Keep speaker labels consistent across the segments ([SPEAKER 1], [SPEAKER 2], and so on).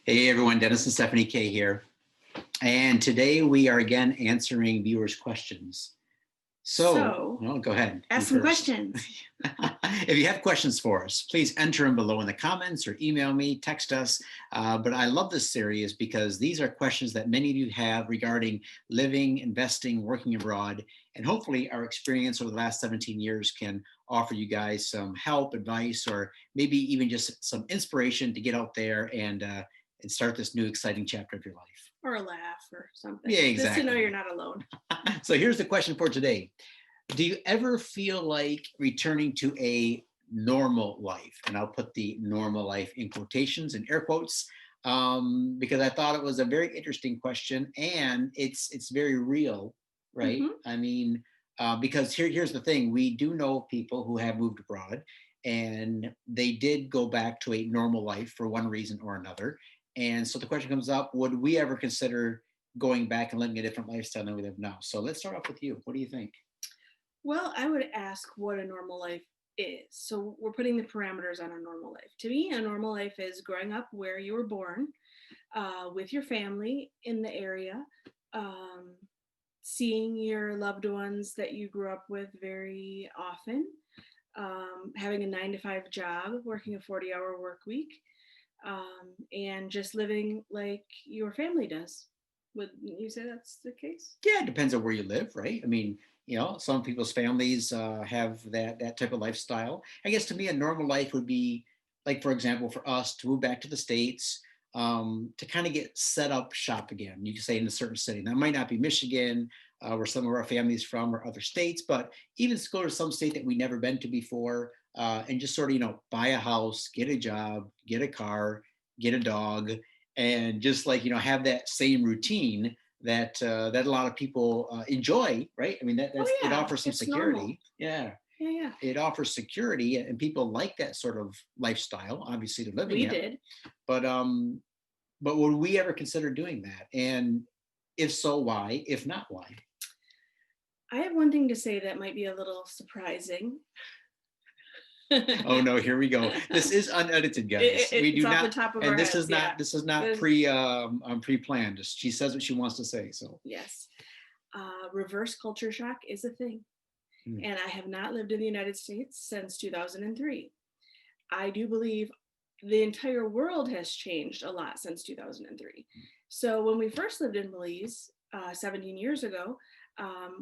[SPEAKER 1] Hey everyone, Dennis and Stephanie K here. And today we are again answering viewers' questions.
[SPEAKER 2] So,
[SPEAKER 1] Go ahead. You
[SPEAKER 2] ask some
[SPEAKER 1] first.
[SPEAKER 2] questions.
[SPEAKER 1] If you have questions for us, please enter them below in the comments or email me, text us. But I love this series because these are questions that many of you have regarding living, investing, working abroad. And hopefully our experience over the last 17 years can offer you guys some help, advice, or maybe even just some inspiration to get out there and start this new exciting chapter of your life.
[SPEAKER 2] Or a laugh or something.
[SPEAKER 1] Yeah, exactly.
[SPEAKER 2] Just to know you're not alone.
[SPEAKER 1] So here's the question for today. Do you ever feel like returning to a normal life? And I'll put the normal life in quotations and air quotes because I thought it was a very interesting question and it's very real, right?
[SPEAKER 2] Mhm.
[SPEAKER 1] I mean, because here's the thing. We do know people who have moved abroad and they did go back to a normal life for one reason or another. And so the question comes up, would we ever consider going back and living a different lifestyle than we live now? So let's start off with you. What do you think?
[SPEAKER 2] Well, I would ask what a normal life is. So we're putting the parameters on a normal life. To me, a normal life is growing up where you were born, with your family in the area, um, seeing your loved ones that you grew up with very often, having a 9 to 5 job, working a 40-hour work week, and just living like your family does. Would you say that's the case?
[SPEAKER 1] Yeah, it depends on where you live, right? I mean, some people's families have that type of lifestyle. I guess to me, a normal life would be like, for example, for us to move back to the States, to kind of get set up shop again. You can say in a certain city. That might not be Michigan, where some of our families from, or other states, but even to go to some state that we never been to before, and just sort of buy a house, get a job, get a car, get a dog, and just like have that same routine that a lot of people enjoy, right? I mean,
[SPEAKER 2] Oh
[SPEAKER 1] it
[SPEAKER 2] yeah,
[SPEAKER 1] offers some
[SPEAKER 2] it's normal.
[SPEAKER 1] security. Yeah,
[SPEAKER 2] Yeah, yeah.
[SPEAKER 1] it offers security, and people like that sort of lifestyle, obviously, to living
[SPEAKER 2] We
[SPEAKER 1] in.
[SPEAKER 2] did.
[SPEAKER 1] But but would we ever consider doing that? And if so, why? If not, why?
[SPEAKER 2] I have one thing to say that might be a little surprising.
[SPEAKER 1] Oh no, here we go. This is unedited, guys. We
[SPEAKER 2] It's
[SPEAKER 1] do
[SPEAKER 2] off the
[SPEAKER 1] not,
[SPEAKER 2] top of
[SPEAKER 1] and
[SPEAKER 2] our heads. Yeah.
[SPEAKER 1] this is not
[SPEAKER 2] There's,
[SPEAKER 1] pre-planned. She says what she wants to say. So
[SPEAKER 2] yes. Reverse culture shock is a thing.
[SPEAKER 1] hmm.
[SPEAKER 2] And I have not lived in the United States since 2003. I do believe the entire world has changed a lot since 2003. So when we first lived in Belize 17 years ago,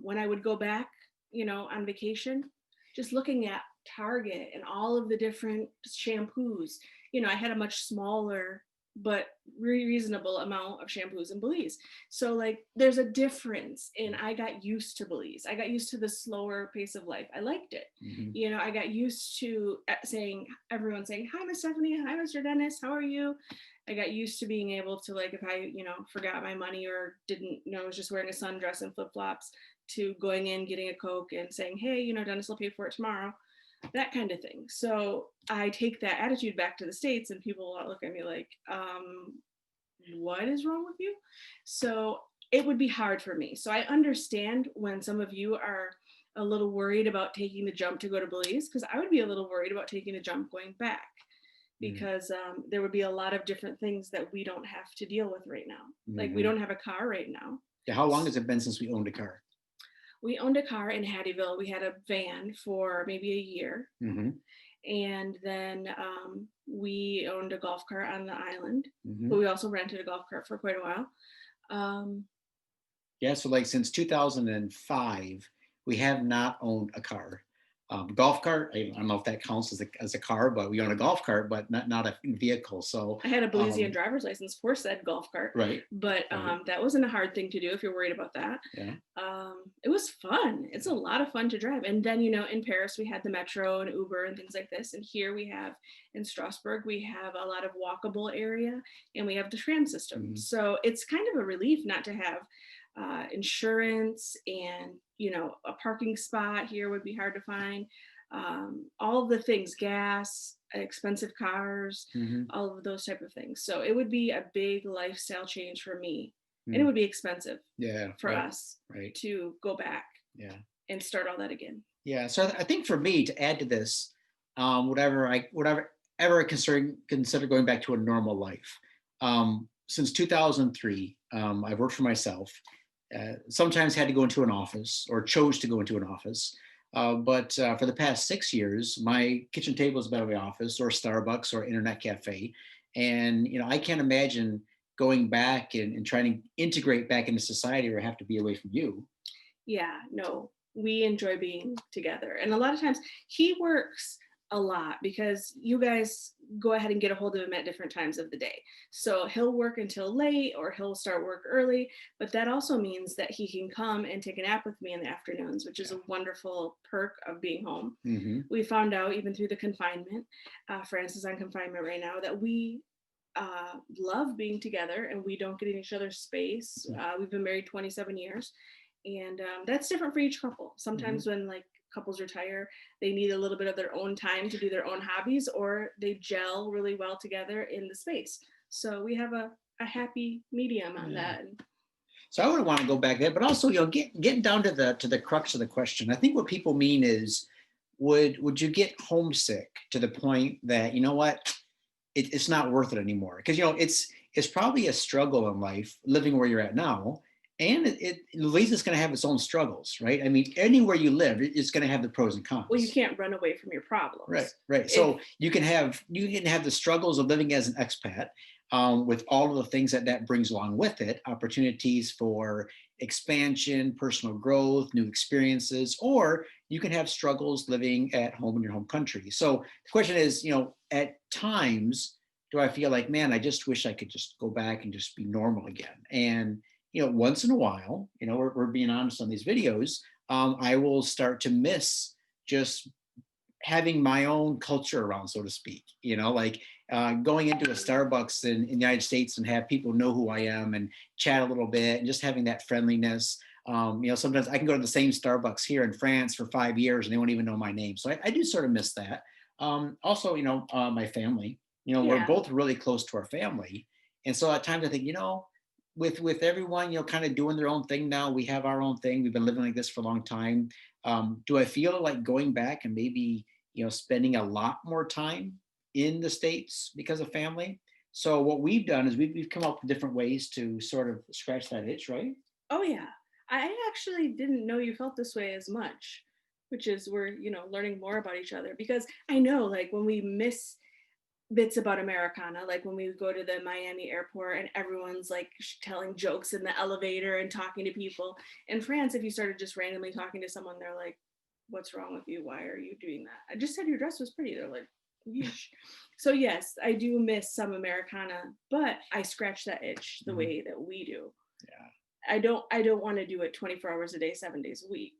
[SPEAKER 2] when I would go back, on vacation, just looking at Target and all of the different shampoos, I had a much smaller but reasonable amount of shampoos in Belize. So like there's a difference, and I got used to Belize. I got used to the slower pace of life. I liked it.
[SPEAKER 1] Mm-hmm.
[SPEAKER 2] I got used to saying, everyone saying, "Hi, Miss Stephanie. Hi, Mr. Dennis. How are you?" I got used to being able to, like, if I, forgot my money or didn't, was just wearing a sundress and flip flops, to going in, getting a Coke and saying, "Hey, Dennis will pay for it tomorrow." That kind of thing. So I take that attitude back to the States, and people look at me like, what is wrong with you? So it would be hard for me. So I understand when some of you are a little worried about taking the jump to go to Belize, because I would be a little worried about taking the jump going back, because there would be a lot of different things that we don't have to deal with right now. Like we don't have a car right now.
[SPEAKER 1] Yeah, how long has it been since we owned a car?
[SPEAKER 2] We owned a car in Hattieville. We had a van for maybe a year.
[SPEAKER 1] Mm-hmm.
[SPEAKER 2] And then we owned a golf cart on the island,
[SPEAKER 1] Mm-hmm.
[SPEAKER 2] but we also rented a golf cart for quite a while.
[SPEAKER 1] Yeah, so like since 2005, we have not owned a car. Golf cart, I don't know if that counts as a car, but we own a golf cart, but not a vehicle. So
[SPEAKER 2] I had a Belizean driver's license for said golf cart,
[SPEAKER 1] right.
[SPEAKER 2] But
[SPEAKER 1] Right.
[SPEAKER 2] That wasn't a hard thing to do if you're worried about that.
[SPEAKER 1] Yeah.
[SPEAKER 2] It was fun. It's a lot of fun to drive. And then, in Paris, we had the metro and Uber and things like this. And here we have, in Strasbourg, we have a lot of walkable area, and we have the tram system.
[SPEAKER 1] Mm-hmm.
[SPEAKER 2] So it's kind of a relief not to have insurance, and a parking spot here would be hard to find. All of the things, gas, expensive cars,
[SPEAKER 1] Mm-hmm.
[SPEAKER 2] all of those type of things. So it would be a big lifestyle change for me, and it
[SPEAKER 1] Mm.
[SPEAKER 2] would be expensive,
[SPEAKER 1] Yeah,
[SPEAKER 2] for
[SPEAKER 1] right.
[SPEAKER 2] us,
[SPEAKER 1] Right.
[SPEAKER 2] to go back,
[SPEAKER 1] Yeah.
[SPEAKER 2] and start all that again.
[SPEAKER 1] Yeah. So I think for me to add to this, whatever I consider going back to a normal life. Since 2003, I've worked for myself. Sometimes had to go into an office or chose to go into an office. But for the past 6 years, my kitchen table has been in my office or Starbucks or internet cafe. And, I can't imagine going back and trying to integrate back into society or have to be away from you.
[SPEAKER 2] Yeah, no, we enjoy being together. And a lot of times he works a lot because you guys go ahead and get a hold of him at different times of the day. So he'll work until late or he'll start work early, but that also means that he can come and take a nap with me in the afternoons, which is
[SPEAKER 1] Yeah.
[SPEAKER 2] a wonderful perk of being home.
[SPEAKER 1] Hmm.
[SPEAKER 2] We found out even through the confinement, Francis is on confinement right now, that we love being together and we don't get in each other's space. We've been married 27 years, and that's different for each couple.
[SPEAKER 1] Hmm.
[SPEAKER 2] Sometimes when like couples retire, they need a little bit of their own time to do their own hobbies, or they gel really well together in the space. So we have a happy medium on
[SPEAKER 1] Yeah.
[SPEAKER 2] that.
[SPEAKER 1] So I would want to go back there, but also, getting down to the crux of the question. I think what people mean is, would you get homesick to the point that, what, it's not worth it anymore? Because, it's probably a struggle in life living where you're at now, and Belize is going to have its own struggles, right? I mean, anywhere you live, it's going to have the pros and
[SPEAKER 2] Well, you
[SPEAKER 1] cons.
[SPEAKER 2] can't run away from your
[SPEAKER 1] Right,
[SPEAKER 2] problems.
[SPEAKER 1] right.
[SPEAKER 2] If
[SPEAKER 1] So you can have the struggles of living as an expat, with all of the things that brings along with it, opportunities for expansion, personal growth, new experiences, or you can have struggles living at home in your home country. So the question is, at times, do I feel like, man, I just wish I could just go back and just be normal again? And once in a while, we're being honest on these videos, I will start to miss just having my own culture around, so to speak. Like going into a Starbucks in the United States and have people know who I am and chat a little bit and just having that friendliness. Sometimes I can go to the same Starbucks here in France for 5 years and they won't even know my name. So I do sort of miss that. Also, my family. We're
[SPEAKER 2] yeah,
[SPEAKER 1] both really close to our family, and so at times I think, with everyone, kind of doing their own thing now. We have our own thing. We've been living like this for a long time. Do I feel like going back and maybe spending a lot more time in the States because of family? So what we've done is we've come up with different ways to sort of scratch that itch, right?
[SPEAKER 2] oh yeah. I actually didn't know you felt this way as much, which is we're learning more about each other, because I know like when we miss bits about Americana, like when we go to the Miami airport and everyone's like telling jokes in the elevator and talking to people. In France, if you started just randomly talking to someone, they're like, "What's wrong with you? Why are you doing that? I just said your dress was pretty." They're like, "Yeesh." So yes, I do miss some Americana, but I scratch that itch the
[SPEAKER 1] Mhm.
[SPEAKER 2] way that we do.
[SPEAKER 1] Yeah.
[SPEAKER 2] I don't want to do it 24 hours a day, 7 days a week.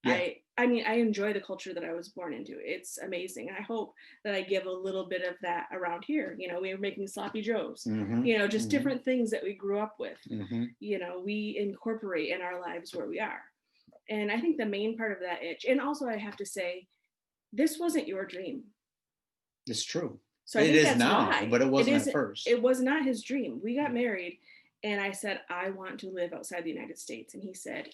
[SPEAKER 1] Yeah.
[SPEAKER 2] I mean, I enjoy the culture that I was born into. It's amazing. I hope that I give a little bit of that around here. We are making sloppy joes,
[SPEAKER 1] Hmm.
[SPEAKER 2] just
[SPEAKER 1] Hmm.
[SPEAKER 2] different things that we grew up with.
[SPEAKER 1] Hmm.
[SPEAKER 2] We incorporate in our lives where we are. And I think the main part of that itch, and also I have to say, this wasn't your dream.
[SPEAKER 1] It's true.
[SPEAKER 2] So I
[SPEAKER 1] It
[SPEAKER 2] think
[SPEAKER 1] is
[SPEAKER 2] that's
[SPEAKER 1] now,
[SPEAKER 2] why
[SPEAKER 1] but it
[SPEAKER 2] it
[SPEAKER 1] wasn't at
[SPEAKER 2] isn't,
[SPEAKER 1] first.
[SPEAKER 2] it was not his dream. We got married and I said, I want to live outside the United States. And he said,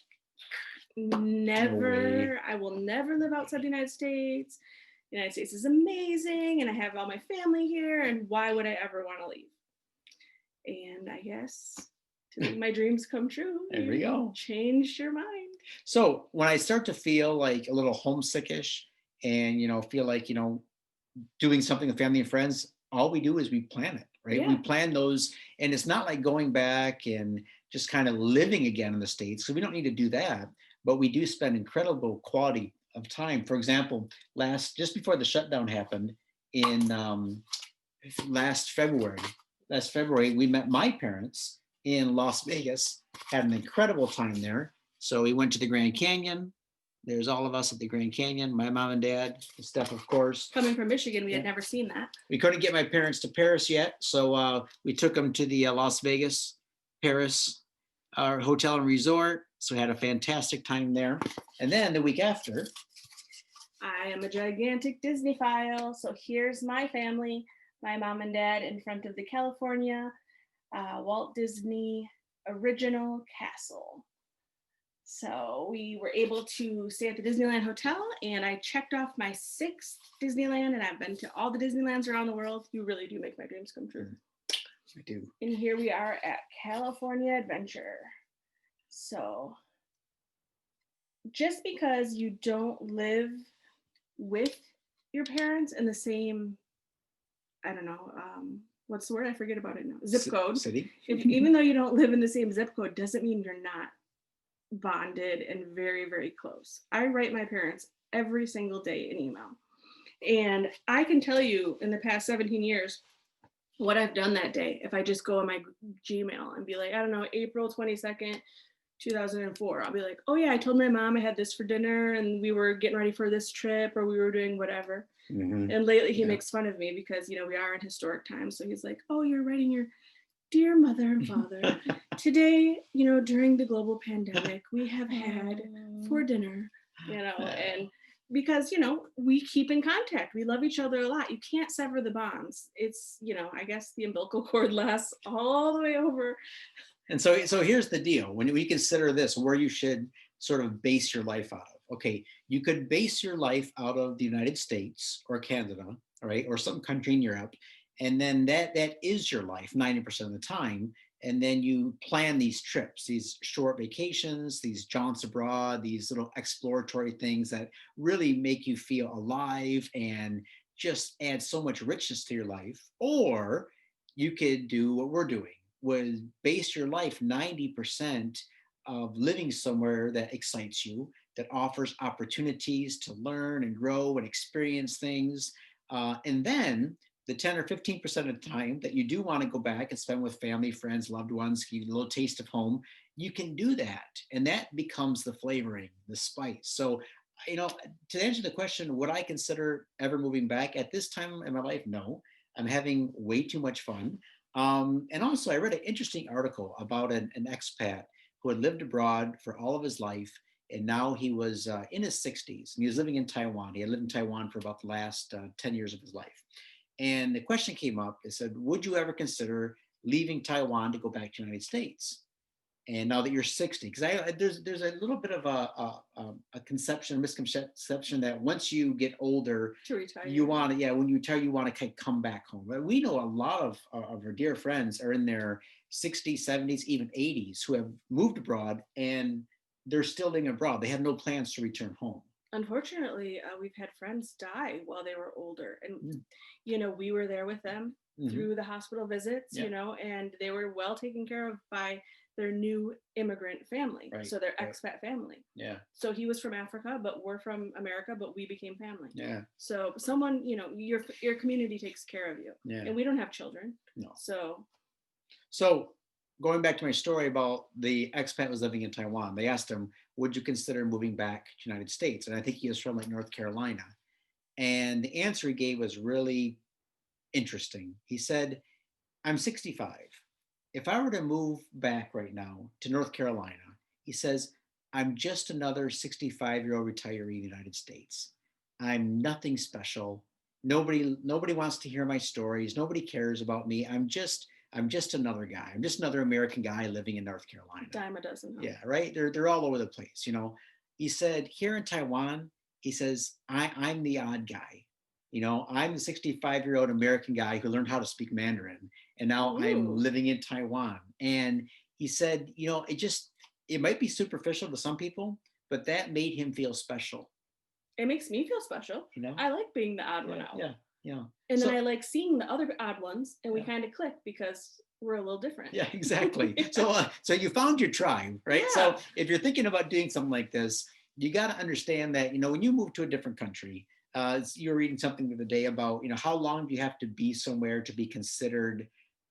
[SPEAKER 1] No way.
[SPEAKER 2] never, I will never live outside the United States. The United States is amazing and I have all my family here. And why would I ever want to leave? And I guess to make my dreams come true,
[SPEAKER 1] There we
[SPEAKER 2] you
[SPEAKER 1] go.
[SPEAKER 2] changed your mind.
[SPEAKER 1] So when I start to feel like a little homesickish and feel like doing something with family and friends, all we do is we plan it, right? We
[SPEAKER 2] Yeah.
[SPEAKER 1] plan those, and it's not like going back and just kind of living again in the States. So we don't need to do that, but we do spend incredible quality of time. For example, just before the shutdown happened in last February, we met my parents in Las Vegas, had an incredible time there. So we went to the Grand Canyon. There's all of us at the Grand Canyon, my mom and dad, Steph, of course.
[SPEAKER 2] Coming from Michigan, we had
[SPEAKER 1] Yeah.
[SPEAKER 2] never seen that.
[SPEAKER 1] We couldn't get my parents to Paris yet, so we took them to the Las Vegas, Paris hotel and resort. So we had a fantastic time there. And then the week after,
[SPEAKER 2] I am a gigantic Disney file. So here's my family, my mom and dad in front of the California Walt Disney original castle. So we were able to stay at the Disneyland Hotel, and I checked off my sixth Disneyland, and I've been to all the Disneylands around the world. You really do make my dreams come true.
[SPEAKER 1] I do.
[SPEAKER 2] And here we are at California Adventure. So just because you don't live with your parents in the same, I don't know, what's the word? I forget about it now. Zip code.
[SPEAKER 1] City.
[SPEAKER 2] Even though you don't live in the same zip code, doesn't mean you're not bonded and very, very close. I write my parents every single day an email. And I can tell you in the past 17 years what I've done that day. If I just go on my Gmail and be like, I don't know, April 22nd, 2004, I'll be like, oh yeah, I told my mom I had this for dinner and we were getting ready for this trip or we were doing whatever.
[SPEAKER 1] Mm-hmm.
[SPEAKER 2] And lately he
[SPEAKER 1] Yeah.
[SPEAKER 2] makes fun of me because, we are in historic times. So he's like, oh, you're writing your dear mother and father. Today, during the global pandemic, we have had for dinner, and because, we keep in contact. We love each other a lot. You can't sever the bonds. It's, I guess the umbilical cord lasts all the way over.
[SPEAKER 1] And so here's the deal. When we consider this, where you should sort of base your life out of. Okay, you could base your life out of the United States or Canada, all right, or some country in Europe, and then that is your life 90% of the time. And then you plan these trips, these short vacations, these jaunts abroad, these little exploratory things that really make you feel alive and just add so much richness to your life. Or you could do what we're doing, was base your life 90% of living somewhere that excites you, that offers opportunities to learn and grow and experience things. And then the 10 or 15% of the time that you do want to go back and spend with family, friends, loved ones, give you a little taste of home, you can do that. And that becomes the flavoring, the spice. So, to answer the question, would I consider ever moving back at this time in my life? No. I'm having way too much fun. And also, I read an interesting article about an expat who had lived abroad for all of his life. And now he was in his 60s and he was living in Taiwan. He had lived in Taiwan for about the last 10 years of his life. And the question came up, it said, would you ever consider leaving Taiwan to go back to the United States? And now that you're 60, because there's a little bit of a conception, misconception that once you get older,
[SPEAKER 2] to retire,
[SPEAKER 1] you want to, yeah, when you retire, you want to come back home. But we know a lot of our dear friends are in their 60s, 70s, even 80s who have moved abroad and they're still living abroad. They have no plans to return home.
[SPEAKER 2] Unfortunately, we've had friends die while they were older, and
[SPEAKER 1] Mm.
[SPEAKER 2] we were there with them through the hospital visits,
[SPEAKER 1] Yeah.
[SPEAKER 2] and they were well taken care of by their new immigrant family,
[SPEAKER 1] Right,
[SPEAKER 2] so their
[SPEAKER 1] right.
[SPEAKER 2] expat family.
[SPEAKER 1] Yeah,
[SPEAKER 2] So he was from Africa, but we're from America, but we became family.
[SPEAKER 1] yeah,
[SPEAKER 2] So someone, your community takes care of you,
[SPEAKER 1] yeah.
[SPEAKER 2] and we don't have children,
[SPEAKER 1] No.
[SPEAKER 2] so
[SPEAKER 1] Going back to my story about the expat was living in Taiwan, they asked him, would you consider moving back to the United States? And I think he was from like North Carolina. And the answer he gave was really interesting. He said, I'm 65. If I were to move back right now to North Carolina, he says, I'm just another 65-year-old retiree in the United States. I'm nothing special. Nobody wants to hear my stories. Nobody cares about me. I'm just another guy. I'm just another American guy living in North Carolina.
[SPEAKER 2] Dime a dozen. Huh?
[SPEAKER 1] Yeah, right. They're all over the place. He said here in Taiwan, he says I'm the odd guy. I'm the 65-year-old American guy who learned how to speak Mandarin, and now I'm living in Taiwan. And he said, it might be superficial to some people, but that made him feel special.
[SPEAKER 2] It makes me feel special. I like being the odd one out.
[SPEAKER 1] Yeah, yeah.
[SPEAKER 2] And then I like seeing the other odd ones, and we kind of click because we're a little different.
[SPEAKER 1] Yeah, exactly. So you found your tribe, right?
[SPEAKER 2] Yeah.
[SPEAKER 1] So if you're thinking about doing something like this, you got to understand that when you move to a different country, you were reading something the other day about how long do you have to be somewhere to be considered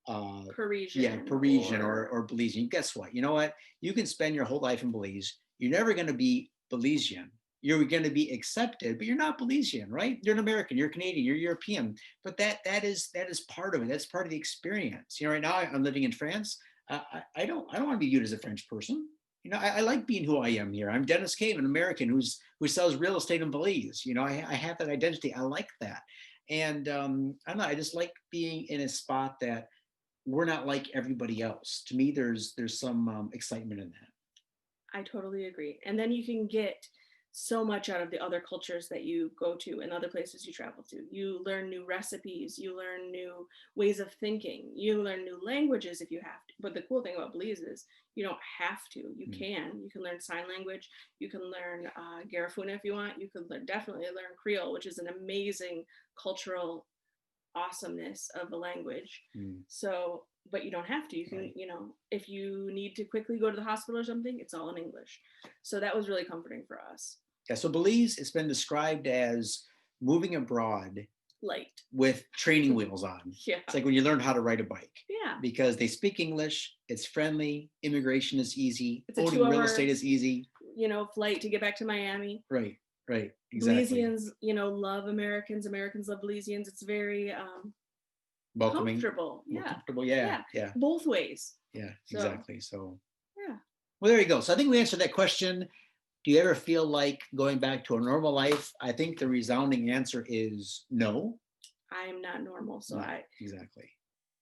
[SPEAKER 2] Parisian.
[SPEAKER 1] Yeah, Parisian or Belizean. Guess what? You know what? You can spend your whole life in Belize. You're never going to be Belizean. You're going to be accepted, but you're not Belizean, right? You're an American, you're Canadian, you're European. But that is part of it. That's part of the experience. Right now I'm living in France. I don't want to be viewed as a French person. I like being who I am here. I'm Dennis Cave, an American who sells real estate in Belize. I have that identity. I like that, and I don't know. I just like being in a spot that we're not like everybody else. To me, there's some excitement in that.
[SPEAKER 2] I totally agree. And then you can get so much out of the other cultures that you go to and other places you travel to. You learn new recipes, you learn new ways of thinking, you learn new languages if you have to. But the cool thing about Belize is you don't have to. You
[SPEAKER 1] Mm,
[SPEAKER 2] can. You can learn sign language. You can learn Garifuna if you want. You can definitely learn Creole, which is an amazing cultural awesomeness of a language.
[SPEAKER 1] mm,
[SPEAKER 2] So, but you don't have to. You can,
[SPEAKER 1] right.
[SPEAKER 2] if you need to quickly go to the hospital or something, it's all in English. So that was really comforting for us.
[SPEAKER 1] Yeah. So Belize, it's been described as moving abroad
[SPEAKER 2] Light.
[SPEAKER 1] with training wheels on.
[SPEAKER 2] Yeah.
[SPEAKER 1] It's like when you learn how to ride a bike
[SPEAKER 2] Yeah.
[SPEAKER 1] because they speak English, it's friendly, immigration is easy,
[SPEAKER 2] It's a
[SPEAKER 1] owning real
[SPEAKER 2] 2 hour,
[SPEAKER 1] estate is easy.
[SPEAKER 2] flight to get back to Miami.
[SPEAKER 1] Right, right, exactly.
[SPEAKER 2] Belizeans, love Americans. Americans love Belizeans. It's very
[SPEAKER 1] Welcoming,
[SPEAKER 2] comfortable.
[SPEAKER 1] more
[SPEAKER 2] Yeah.
[SPEAKER 1] comfortable. Yeah,
[SPEAKER 2] Yeah.
[SPEAKER 1] yeah,
[SPEAKER 2] Both ways.
[SPEAKER 1] yeah,
[SPEAKER 2] So,
[SPEAKER 1] exactly. So,
[SPEAKER 2] yeah.
[SPEAKER 1] well, there you go. So I think we answered that question. Do you ever feel like going back to a normal life? I think the resounding answer is no.
[SPEAKER 2] I am not normal. So
[SPEAKER 1] No, exactly.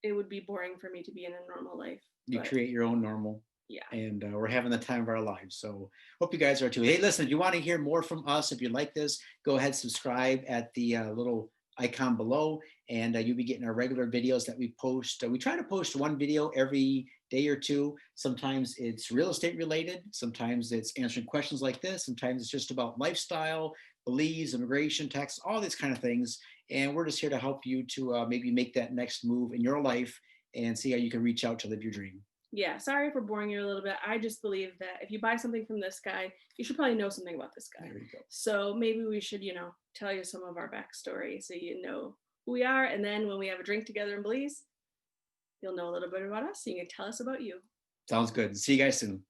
[SPEAKER 2] it would be boring for me to be in a normal life.
[SPEAKER 1] You
[SPEAKER 2] But
[SPEAKER 1] create your own normal,
[SPEAKER 2] yeah.
[SPEAKER 1] and we're having the time of our lives. So hope you guys are too. Hey, listen, if you want to hear more from us, if you like this, go ahead, subscribe at the little icon below, and you'll be getting our regular videos that we post. We try to post one video every day or two. Sometimes it's real estate related, sometimes it's answering questions like this, sometimes it's just about lifestyle, Belize, immigration, tax, all these kind of things. And we're just here to help you to maybe make that next move in your life and see how you can reach out to live your dream.
[SPEAKER 2] Yeah, sorry for boring you a little bit. I just believe that if you buy something from this guy, you should probably know something about this guy.
[SPEAKER 1] There you go.
[SPEAKER 2] So maybe we should, tell you some of our backstory so you know who we are. And then when we have a drink together in Belize, you'll know a little bit about us and you can tell us about you.
[SPEAKER 1] Sounds good. See you guys soon.